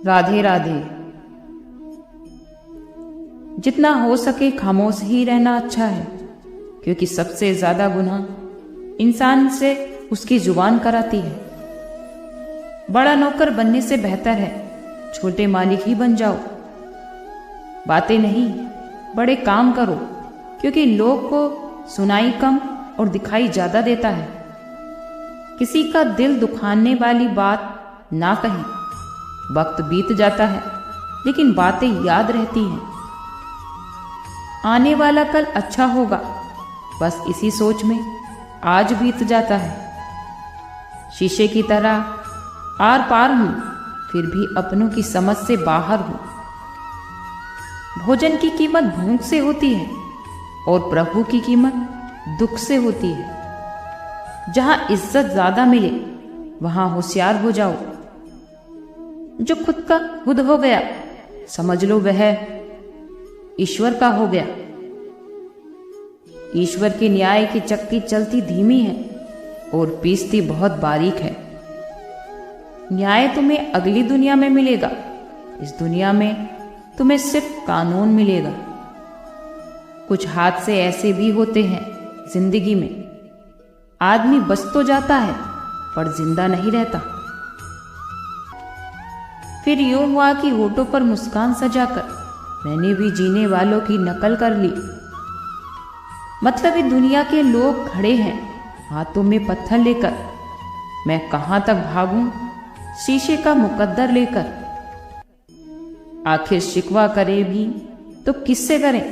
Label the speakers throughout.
Speaker 1: राधे राधे। जितना हो सके खामोश ही रहना अच्छा है, क्योंकि सबसे ज्यादा गुनाह इंसान से उसकी जुबान कराती है। बड़ा नौकर बनने से बेहतर है छोटे मालिक ही बन जाओ। बातें नहीं, बड़े काम करो, क्योंकि लोग को सुनाई कम और दिखाई ज्यादा देता है। किसी का दिल दुखाने वाली बात ना कहें। वक्त बीत जाता है लेकिन बातें याद रहती हैं। आने वाला कल अच्छा होगा, बस इसी सोच में आज बीत जाता है। शीशे की तरह आर पार हूं, फिर भी अपनों की समझ से बाहर हूं। भोजन की कीमत भूख से होती है और प्रभु की कीमत दुख से होती है। जहां इज्जत ज्यादा मिले वहां होशियार हो जाओ। जो खुद का खुद हो गया, समझ लो वह ईश्वर का हो गया। ईश्वर के न्याय की चक्की चलती धीमी है और पीसती बहुत बारीक है। न्याय तुम्हें अगली दुनिया में मिलेगा, इस दुनिया में तुम्हें सिर्फ कानून मिलेगा। कुछ हादसे ऐसे भी होते हैं जिंदगी में, आदमी बच तो जाता है पर जिंदा नहीं रहता। फिर यूं हुआ कि होठों पर मुस्कान सजाकर मैंने भी जीने वालों की नकल कर ली। मतलब ये दुनिया के लोग खड़े हैं हाथों में पत्थर लेकर, मैं कहां तक भागूं शीशे का मुकद्दर लेकर। आखिर शिकवा करे भी तो किससे करें,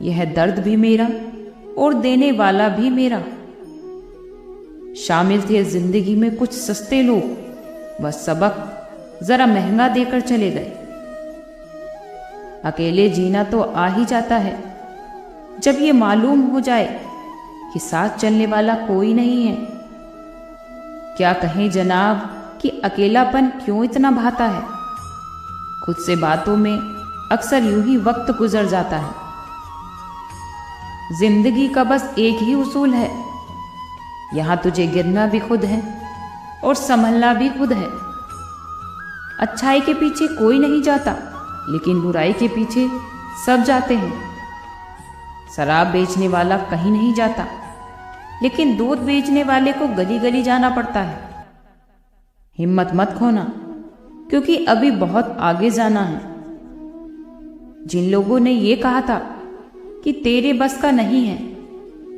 Speaker 1: यह दर्द भी मेरा और देने वाला भी मेरा। शामिल थे जिंदगी में कुछ सस्ते लोग, बस सबक जरा महंगा देकर चले गए। अकेले जीना तो आ ही जाता है जब ये मालूम हो जाए कि साथ चलने वाला कोई नहीं है। क्या कहें जनाब कि अकेलापन क्यों इतना भाता है। खुद से बातों में अक्सर यूं ही वक्त गुजर जाता है। जिंदगी का बस एक ही उसूल है, यहां तुझे गिरना भी खुद है और संभलना भी खुद है। अच्छाई के पीछे कोई नहीं जाता, लेकिन बुराई के पीछे सब जाते हैं। शराब बेचने वाला कहीं नहीं जाता, लेकिन दूध बेचने वाले को गली गली जाना पड़ता है। हिम्मत मत खोना, क्योंकि अभी बहुत आगे जाना है। जिन लोगों ने ये कहा था कि तेरे बस का नहीं है,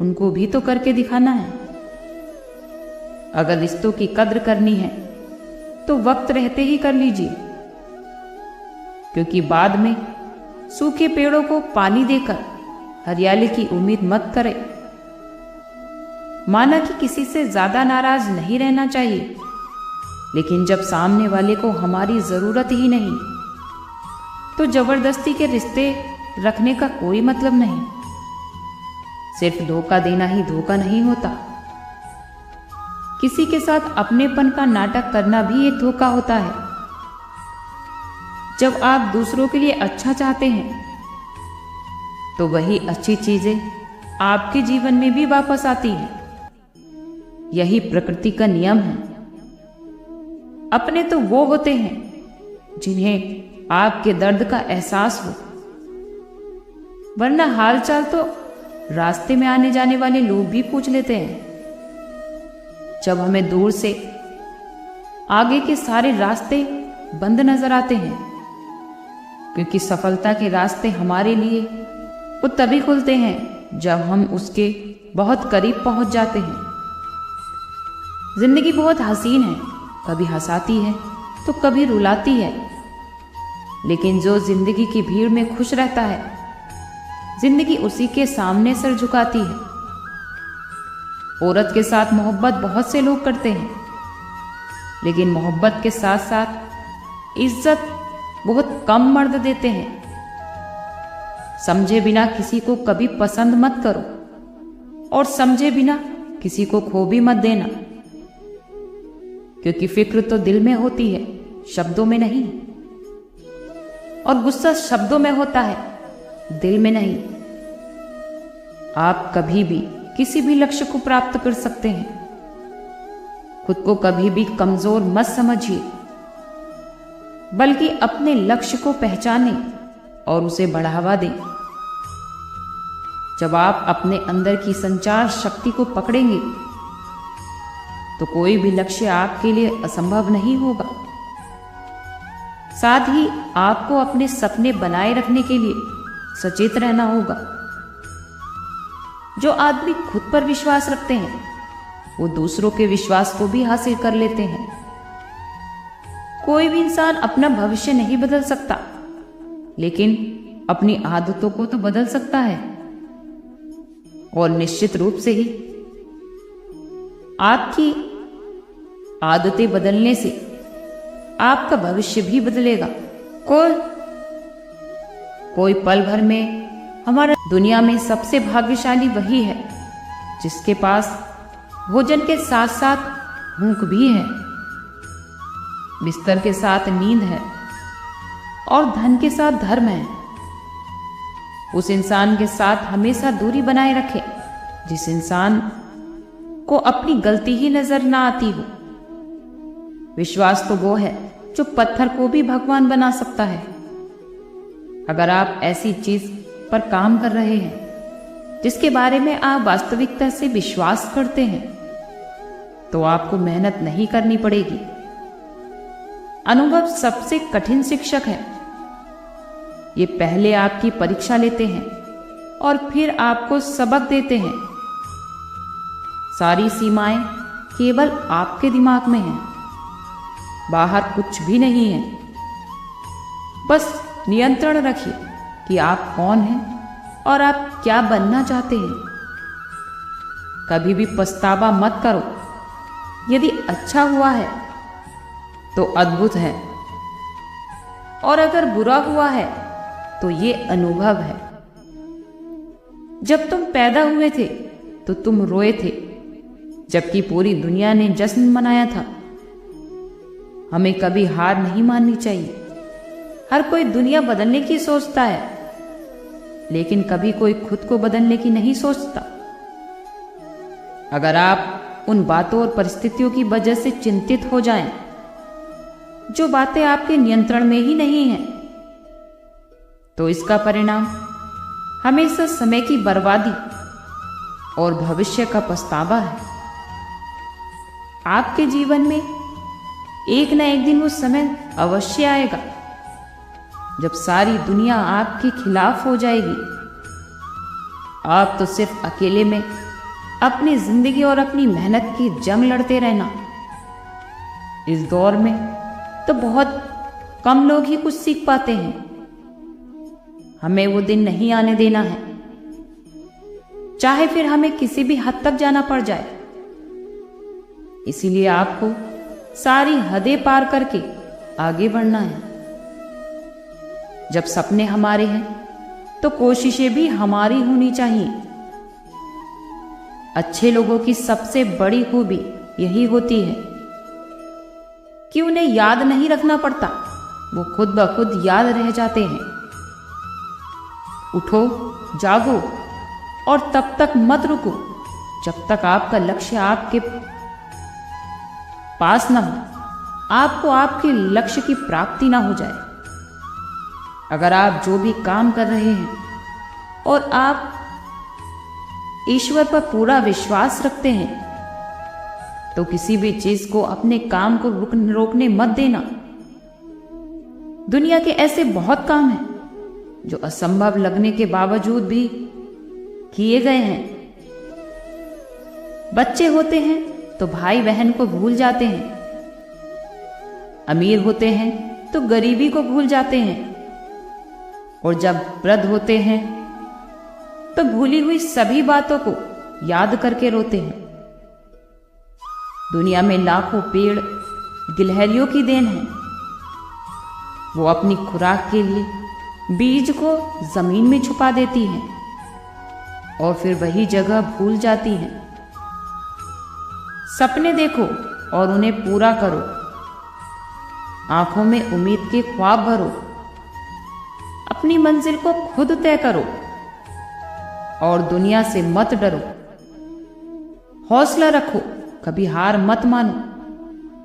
Speaker 1: उनको भी तो करके दिखाना है। अगर रिश्तों की कद्र करनी है तो वक्त रहते ही कर लीजिए, क्योंकि बाद में सूखे पेड़ों को पानी देकर हरियाली की उम्मीद मत करें। माना कि किसी से ज्यादा नाराज नहीं रहना चाहिए, लेकिन जब सामने वाले को हमारी जरूरत ही नहीं, तो जबरदस्ती के रिश्ते रखने का कोई मतलब नहीं। सिर्फ धोखा देना ही धोखा नहीं होता। किसी के साथ अपनेपन का नाटक करना भी एक धोखा होता है। जब आप दूसरों के लिए अच्छा चाहते हैं, तो वही अच्छी चीजें आपके जीवन में भी वापस आती हैं। यही प्रकृति का नियम है। अपने तो वो होते हैं जिन्हें आपके दर्द का एहसास हो, वरना हालचाल तो रास्ते में आने जाने वाले लोग भी पूछ लेते हैं। जब हमें दूर से आगे के सारे रास्ते बंद नजर आते हैं, क्योंकि सफलता के रास्ते हमारे लिए वो तभी खुलते हैं जब हम उसके बहुत करीब पहुंच जाते हैं। जिंदगी बहुत हसीन है, कभी हंसाती है तो कभी रुलाती है, लेकिन जो जिंदगी की भीड़ में खुश रहता है, जिंदगी उसी के सामने सर झुकाती है। औरत के साथ मोहब्बत बहुत से लोग करते हैं, लेकिन मोहब्बत के साथ साथ इज्जत बहुत कम मर्द देते हैं। समझे बिना किसी को कभी पसंद मत करो, और समझे बिना किसी को खो भी मत देना, क्योंकि फिक्र तो दिल में होती है, शब्दों में नहीं। और गुस्सा शब्दों में होता है, दिल में नहीं। आप कभी भी किसी भी लक्ष्य को प्राप्त कर सकते हैं। खुद को कभी भी कमजोर मत समझिए। बल्कि अपने लक्ष्य को पहचाने और उसे बढ़ावा दें। जब आप अपने अंदर की संचार शक्ति को पकड़ेंगे तो कोई भी लक्ष्य आपके लिए असंभव नहीं होगा। साथ ही आपको अपने सपने बनाए रखने के लिए सचेत रहना होगा। जो आदमी खुद पर विश्वास रखते हैं वो दूसरों के विश्वास को भी हासिल कर लेते हैं। कोई भी इंसान अपना भविष्य नहीं बदल सकता, लेकिन अपनी आदतों को तो बदल सकता है। और निश्चित रूप से ही आपकी आदतें बदलने से आपका भविष्य भी बदलेगा। कोई पल भर में हमारा दुनिया में सबसे भाग्यशाली वही है जिसके पास भोजन के साथ साथ भूख भी है, बिस्तर के साथ नींद है और धन के साथ धर्म है। उस इंसान के साथ हमेशा दूरी बनाए रखें जिस इंसान को अपनी गलती ही नजर ना आती हो। विश्वास तो वो है जो पत्थर को भी भगवान बना सकता है। अगर आप ऐसी चीज पर काम कर रहे हैं जिसके बारे में आप वास्तविकता से विश्वास करते हैं तो आपको मेहनत नहीं करनी पड़ेगी। अनुभव सबसे कठिन शिक्षक है। ये पहले आपकी परीक्षा लेते हैं और फिर आपको सबक देते हैं। सारी सीमाएं केवल आपके दिमाग में हैं, बाहर कुछ भी नहीं है। बस नियंत्रण रखिए कि आप कौन हैं और आप क्या बनना चाहते हैं। कभी भी पछतावा मत करो। यदि अच्छा हुआ है तो अद्भुत है, और अगर बुरा हुआ है तो ये अनुभव है। जब तुम पैदा हुए थे तो तुम रोए थे, जबकि पूरी दुनिया ने जश्न मनाया था। हमें कभी हार नहीं माननी चाहिए। हर कोई दुनिया बदलने की सोचता है, लेकिन कभी कोई खुद को बदलने की नहीं सोचता। अगर आप उन बातों और परिस्थितियों की वजह से चिंतित हो जाएं, जो बातें आपके नियंत्रण में ही नहीं हैं, तो इसका परिणाम हमेशा समय की बर्बादी और भविष्य का पछतावा है। आपके जीवन में एक न एक दिन वो समय अवश्य आएगा जब सारी दुनिया आपके खिलाफ हो जाएगी। आप तो सिर्फ अकेले में अपनी जिंदगी और अपनी मेहनत की जंग लड़ते रहना। इस दौर में तो बहुत कम लोग ही कुछ सीख पाते हैं। हमें वो दिन नहीं आने देना है, चाहे फिर हमें किसी भी हद तक जाना पड़ जाए। इसीलिए आपको सारी हदें पार करके आगे बढ़ना है। जब सपने हमारे हैं तो कोशिशें भी हमारी होनी चाहिए। अच्छे लोगों की सबसे बड़ी खूबी यही होती है कि उन्हें याद नहीं रखना पड़ता, वो खुद ब खुद याद रह जाते हैं। उठो, जागो और तब तक मत रुको जब तक आपका लक्ष्य आपके पास ना हो, आपको आपके लक्ष्य की प्राप्ति ना हो जाए। अगर आप जो भी काम कर रहे हैं और आप ईश्वर पर पूरा विश्वास रखते हैं तो किसी भी चीज को अपने काम को रोकने मत देना। दुनिया के ऐसे बहुत काम हैं जो असंभव लगने के बावजूद भी किए गए हैं। बच्चे होते हैं तो भाई बहन को भूल जाते हैं, अमीर होते हैं तो गरीबी को भूल जाते हैं, और जब वृद्ध होते हैं तो भूली हुई सभी बातों को याद करके रोते हैं। दुनिया में लाखों पेड़ गिलहरियों की देन है। वो अपनी खुराक के लिए बीज को जमीन में छुपा देती हैं और फिर वही जगह भूल जाती हैं। सपने देखो और उन्हें पूरा करो। आंखों में उम्मीद के ख्वाब भरो। अपनी मंजिल को खुद तय करो और दुनिया से मत डरो। हौसला रखो, कभी हार मत मानो।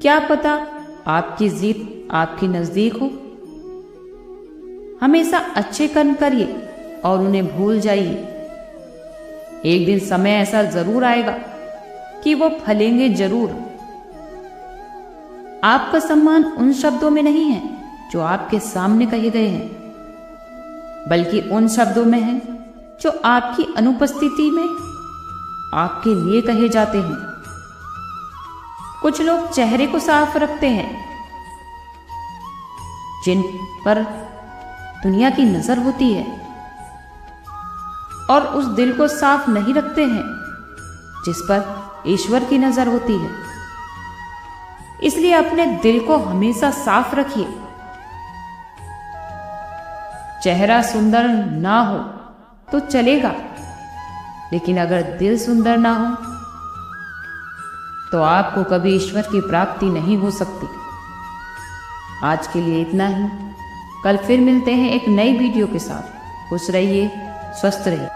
Speaker 1: क्या पता आपकी जीत आपके नजदीक हो। हमेशा अच्छे कर्म करिए और उन्हें भूल जाइए। एक दिन समय ऐसा जरूर आएगा कि वो फलेंगे जरूर। आपका सम्मान उन शब्दों में नहीं है जो आपके सामने कहे गए हैं, बल्कि उन शब्दों में है जो आपकी अनुपस्थिति में आपके लिए कहे जाते हैं। कुछ लोग चेहरे को साफ रखते हैं, जिन पर दुनिया की नजर होती है, और उस दिल को साफ नहीं रखते हैं जिस पर ईश्वर की नजर होती है। इसलिए अपने दिल को हमेशा साफ रखिए। चेहरा सुंदर ना हो तो चलेगा, लेकिन अगर दिल सुंदर ना हो तो आपको कभी ईश्वर की प्राप्ति नहीं हो सकती। आज के लिए इतना ही। कल फिर मिलते हैं एक नई वीडियो के साथ। खुश रहिए, स्वस्थ रहिए।